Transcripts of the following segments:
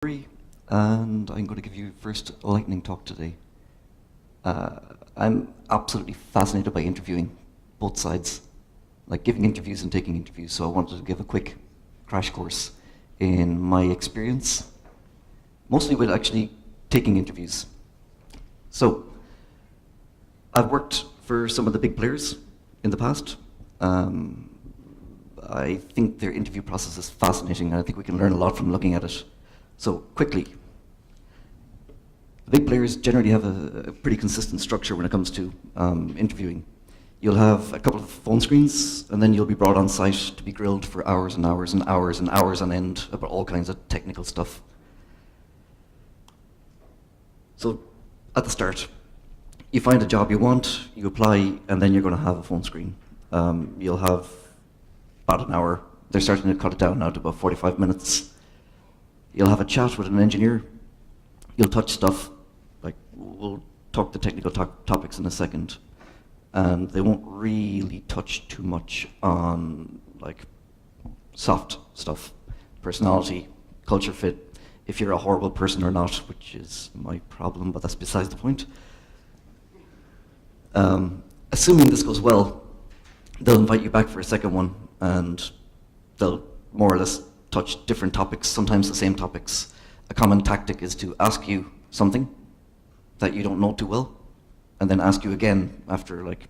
And I'm going to give you first a lightning talk today. I'm absolutely fascinated by interviewing, both sides, like giving interviews and taking interviews, so I wanted to give a quick crash course in my experience, mostly with actually taking interviews. So, I've worked for some of the big players in the past. I think their interview process is fascinating, and I think we can learn a lot from looking at it. So, quickly, the big players generally have a pretty consistent structure when it comes to interviewing. You'll have a couple of phone screens, and then you'll be brought on site to be grilled for hours and hours and hours and hours on end about all kinds of technical stuff. So, at the start, you find a job you want, you apply, and then you're going to have a phone screen. You'll have about an hour. They're starting to cut it down now to about 45 minutes. You'll have a chat with an engineer. You'll touch stuff, like we'll talk the technical topics in a second, and they won't really touch too much on like soft stuff, personality, culture fit, if you're a horrible person or not, which is my problem, but that's besides the point. Assuming this goes well, they'll invite you back for a second one, and they'll more or less touch different topics, sometimes the same topics. A common tactic is to ask you something that you don't know too well, and then ask you again after like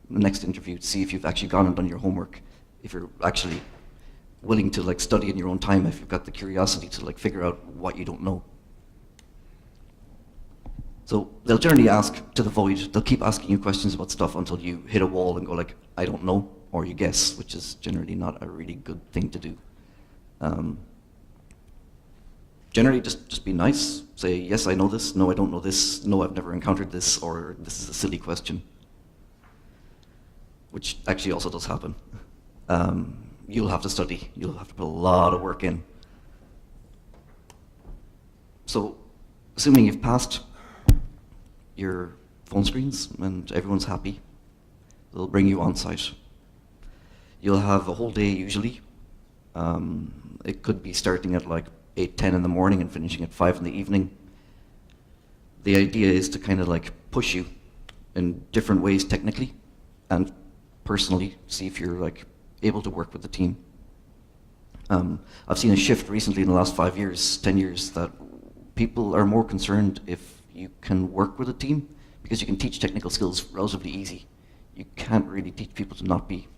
the next interview to see if you've actually gone and done your homework, if you're actually willing to like study in your own time, if you've got the curiosity to like figure out what you don't know. So they'll generally ask to the void. They'll keep asking you questions about stuff until you hit a wall and go like, I don't know, or you guess, which is generally not a really good thing to do. Generally, just be nice. Say, yes, I know this. No, I don't know this. No, I've never encountered this, or this is a silly question, which actually also does happen. You'll have to study. You'll have to put a lot of work in. So, assuming you've passed your phone screens and everyone's happy, they'll bring you on site. You'll have a whole day usually. It could be starting at like 8, 10 in the morning and finishing at 5 in the evening. The idea is to kind of like push you in different ways technically and personally, see if you're like able to work with the team. I've seen a shift recently in the last 5 years, 10 years, that people are more concerned if you can work with a team, because you can teach technical skills relatively easy. You can't really teach people to not be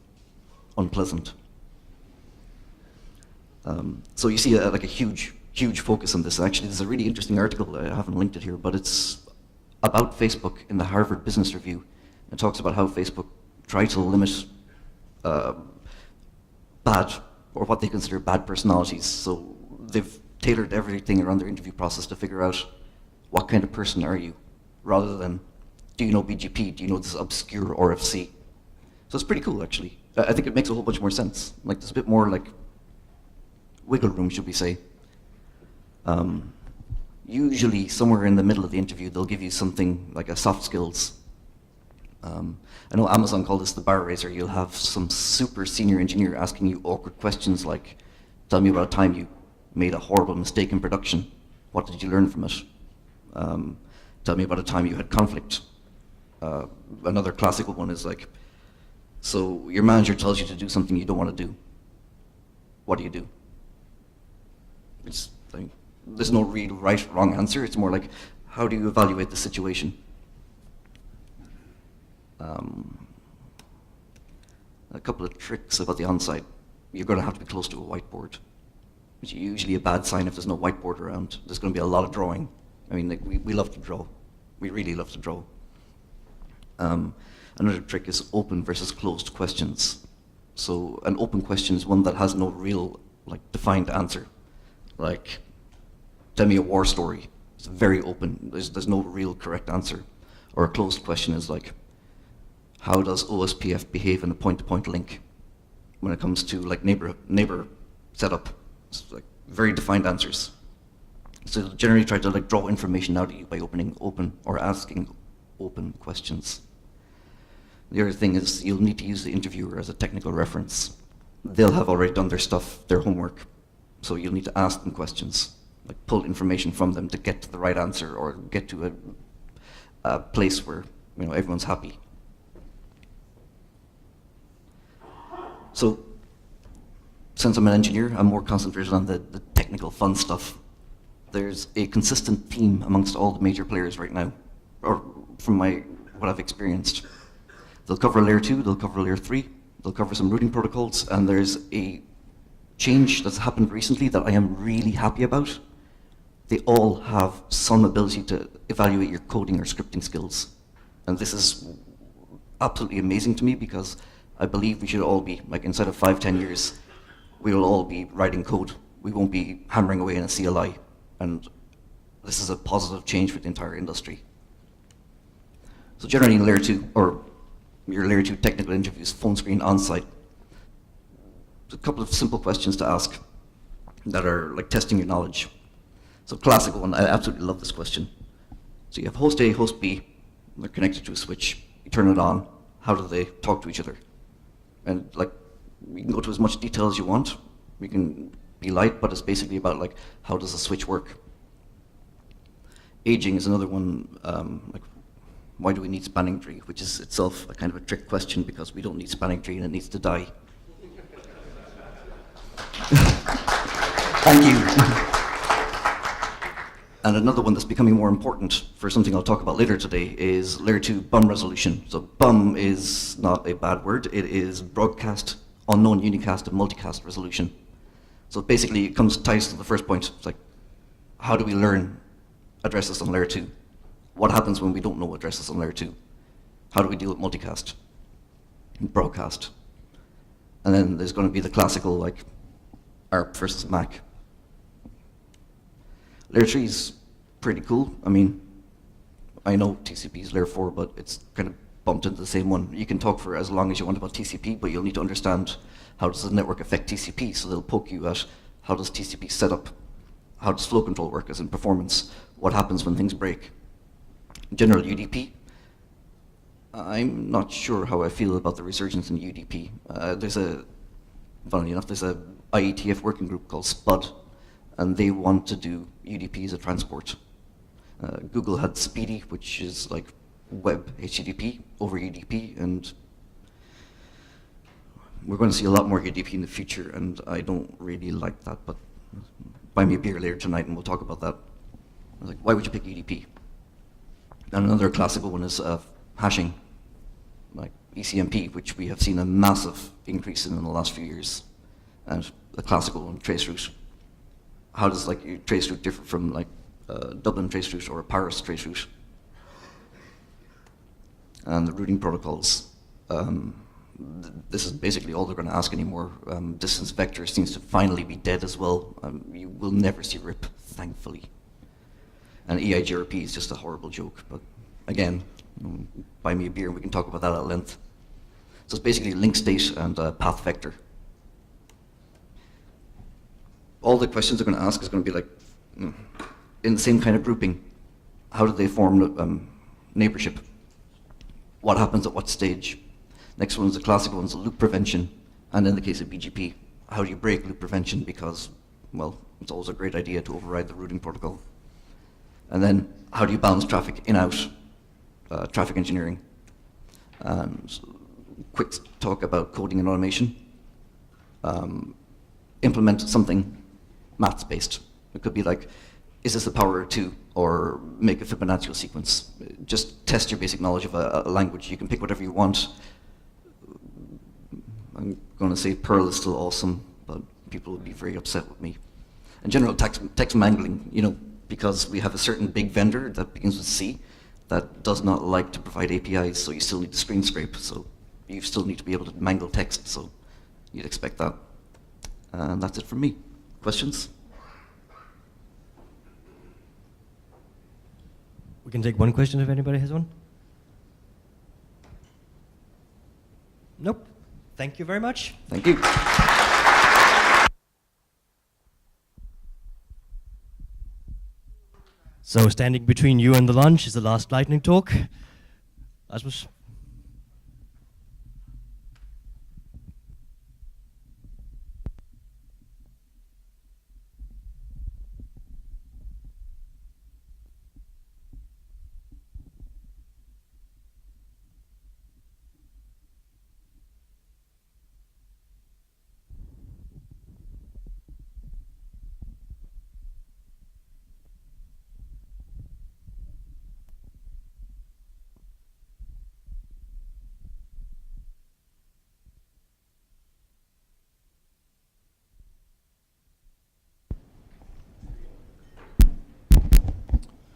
unpleasant. So you see like a huge focus on this. Actually, there's a really interesting article, I haven't linked it here, but it's about Facebook in the Harvard Business Review. It talks about how Facebook try to limit bad, or what they consider bad personalities. So they've tailored everything around their interview process to figure out what kind of person are you, rather than do you know BGP, do you know this obscure RFC. So it's pretty cool actually. I think it makes a whole bunch more sense. Like there's a bit more like wiggle room, should we say. Usually somewhere in the middle of the interview they'll give you something like a soft skills. I know Amazon call this the bar raiser. You'll have some super senior engineer asking you awkward questions like, tell me about a time you made a horrible mistake in production. What did you learn from it? Tell me about a time you had conflict. Another classical one is like, so your manager tells you to do something you don't want to do. What do you do? It's like, there's no real right, wrong answer. It's more like, how do you evaluate the situation? A couple of tricks about the Onsite. You're going to have to be close to a whiteboard, which is usually a bad sign if there's no whiteboard around. There's going to be a lot of drawing. I mean, like, we love to draw. We really love to draw. Another trick is open versus closed questions. So an open question is one that has no real like defined answer. Like, tell me a war story. It's very open. There's no real correct answer. Or a closed question is like, how does OSPF behave in a point-to-point link when it comes to like neighbor setup? It's like very defined answers. So generally try to like draw information out of you by opening open or asking open questions. The other thing is you'll need to use the interviewer as a technical reference. They'll have already done their stuff, their homework, so you'll need to ask them questions. like pull information from them to get to the right answer or get to a place where everyone's happy. So, since I'm an engineer, I'm more concentrated on the technical fun stuff. There's a consistent theme amongst all the major players right now, or from what I've experienced. They'll cover layer 2, they'll cover layer 3, they'll cover some routing protocols, and there's a change that's happened recently that I am really happy about. They all have some ability to evaluate your coding or scripting skills. And this is absolutely amazing to me because I believe we should all be, like inside of 5-10 years, we will all be writing code. We won't be hammering away in a CLI. And this is a positive change for the entire industry. So generally in layer 2, or your layer 2 technical interviews, phone screen, on-site, a couple of simple questions to ask that are like testing your knowledge. So classical one, I absolutely love this question. So you have host A, host B, they're connected to a switch, you turn it on, how do they talk to each other? And like, we can go to as much detail as you want, we can be light, but it's basically about like, how does the switch work? Aging is another one, like, why do we need spanning tree? Which is itself a kind of a trick question because we don't need spanning tree and it needs to die. Thank you. And another one that's becoming more important for something I'll talk about later today is layer 2 BUM resolution. So BUM is not a bad word, it is broadcast, unknown unicast, and multicast resolution. So basically it ties to the first point. It's like, how do we learn addresses on layer 2? What happens when we don't know addresses on layer 2? How do we deal with multicast and broadcast? And then there's going to be the classical, like, ARP versus MAC. Layer 3 is pretty cool. I mean, I know TCP is layer 4, but it's kind of bumped into the same one. You can talk for as long as you want about TCP, but you'll need to understand how does the network affect TCP, so they'll poke you at how does TCP set up, how does flow control work as in performance, what happens when things break. General UDP, I'm not sure how I feel about the resurgence in UDP. Funnily enough, there's a IETF working group called SPUD, and they want to do UDP as a transport. Google had Speedy, which is like web HTTP over UDP, and we're going to see a lot more UDP in the future, and I don't really like that, but buy me a beer later tonight and we'll talk about that. I was like, why would you pick UDP? And another classical one is hashing, like ECMP, which we have seen a massive increase in the last few years. And the classical one, traceroute. How does like your traceroute differ from like Dublin traceroute or a Paris traceroute? And the routing protocols. This is basically all they're going to ask anymore. Distance vector seems to finally be dead as well. You will never see RIP, thankfully. And EIGRP is just a horrible joke, but again, buy me a beer and we can talk about that at length. So it's basically link state and path vector. All the questions they're going to ask is going to be like, in the same kind of grouping. How do they form neighborship? What happens at what stage? Next one is the classical one's loop prevention. And in the case of BGP, how do you break loop prevention? Because, well, it's always a great idea to override the routing protocol. And then, how do you balance traffic in-out, traffic engineering? Quick talk about coding and automation. Implement something maths-based. It could be like, is this the power of 2? Or make a Fibonacci sequence. Just test your basic knowledge of a language. You can pick whatever you want. I'm going to say Perl is still awesome, but people will be very upset with me. And general text mangling, because we have a certain big vendor that begins with C that does not like to provide APIs, so you still need to screen scrape, so you still need to be able to mangle text, so you'd expect that. And that's it from me. Questions? We can take one question if anybody has one. Nope. Thank you very much. Thank you. So standing between you and the lunch is the last lightning talk. Rasmus.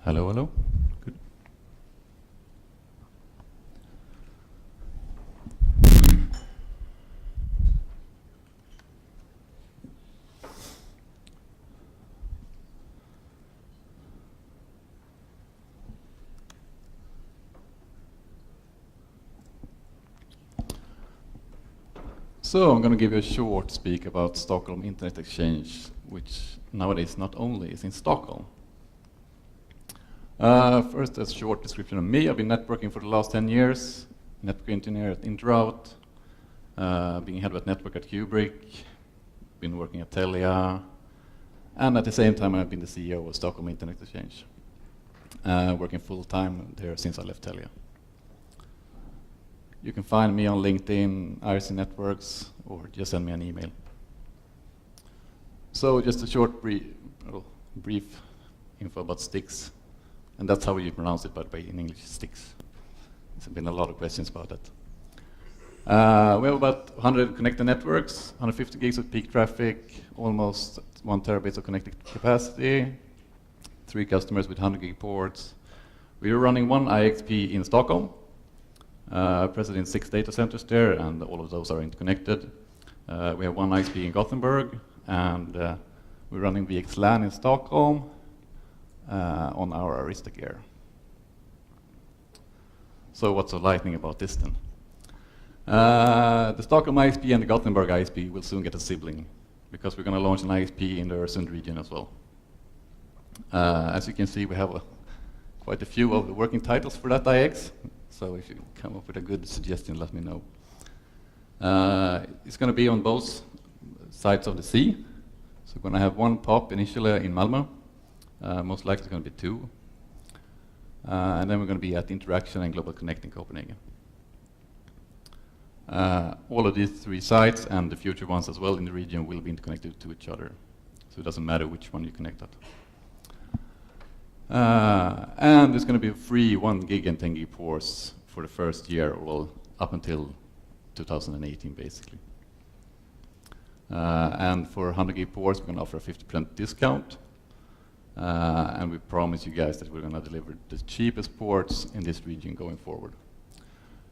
Hello, hello. Good. So I'm going to give you a short speak about Stockholm Internet Exchange, which nowadays not only is in Stockholm. First, a short description of me. I've been networking for the last 10 years, network engineer at Interroute, being head of network at Kubrick, been working at Telia, and at the same time I've been the CEO of Stockholm Internet Exchange, working full-time there since I left Telia. You can find me on LinkedIn, IRC Networks, or just send me an email. So just a short, brief info about sticks. And that's how you pronounce it, by the way, in English, sticks. There's been a lot of questions about that. We have about 100 connected networks, 150 gigs of peak traffic, almost 1 terabit of connected capacity, 3 customers with 100 gig ports. We are running 1 IXP in Stockholm, present in 6 data centers there, and all of those are interconnected. We have 1 IXP in Gothenburg, and we're running VXLAN in Stockholm on our Arista gear. So what's so lightning about this then? The Stockholm IXP and the Gothenburg IXP will soon get a sibling, because we're going to launch an IXP in the Öresund region as well. As you can see, we have quite a few of the working titles for that IX. So if you come up with a good suggestion, let me know. It's going to be on both sides of the sea. So we're going to have 1 POP initially in Malmö. Most likely it's going to be 2. And then we're going to be at Interaction and Global Connect in Copenhagen. All of these 3 sites and the future ones as well in the region will be interconnected to each other. So it doesn't matter which one you connect at. And there's going to be free 1 gig and 10 gig ports for the first year, well, up until 2018, basically. And for 100 gig ports, we're going to offer a 50% discount. And we promise you guys that we're going to deliver the cheapest ports in this region going forward.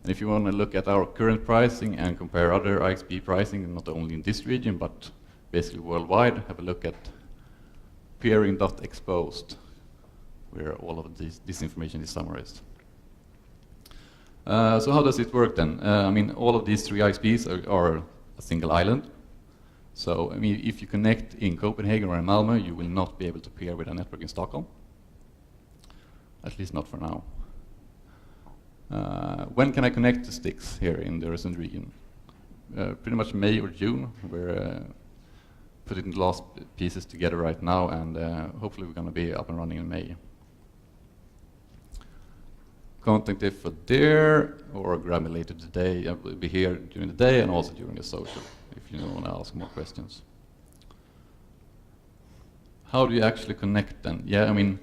And if you want to look at our current pricing and compare other IXP pricing, not only in this region, but basically worldwide, have a look at peering.exposed, where all of this information is summarized. So how does it work then? I mean, all of these 3 IXPs are a single island. So I mean, if you connect in Copenhagen or in Malmö, you will not be able to pair with a network in Stockholm. At least not for now. When can I connect to sticks here in the Öresund region? Pretty much May or June. We're putting the last pieces together right now, and hopefully we're going to be up and running in May. Contact info there, or grab me later today. I will be here during the day and also during the social, if you want to ask more questions. How do you actually connect then? Yeah, I mean,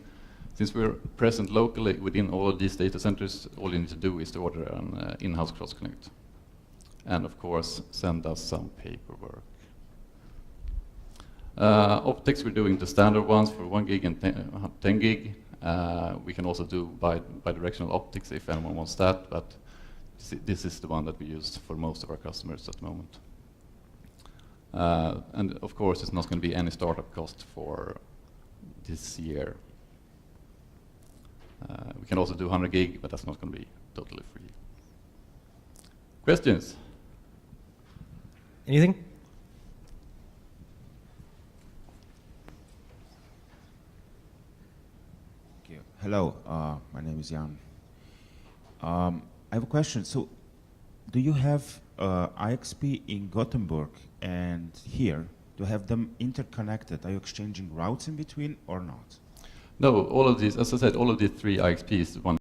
since we're present locally within all of these data centers, all you need to do is to order an in-house cross-connect. And of course, send us some paperwork. Optics, we're doing the standard ones for 1 gig and 10 gig. We can also do bidirectional optics if anyone wants that, but this is the one that we use for most of our customers at the moment. And of course, there's not going to be any startup cost for this year. We can also do 100 gig, but that's not going to be totally free. Questions? Anything? Hello, my name is Jan. I have a question. So, do you have IXP in Gothenburg and here? Do you have them interconnected? Are you exchanging routes in between or not? No, all of these, as I said, all of these 3 IXPs, one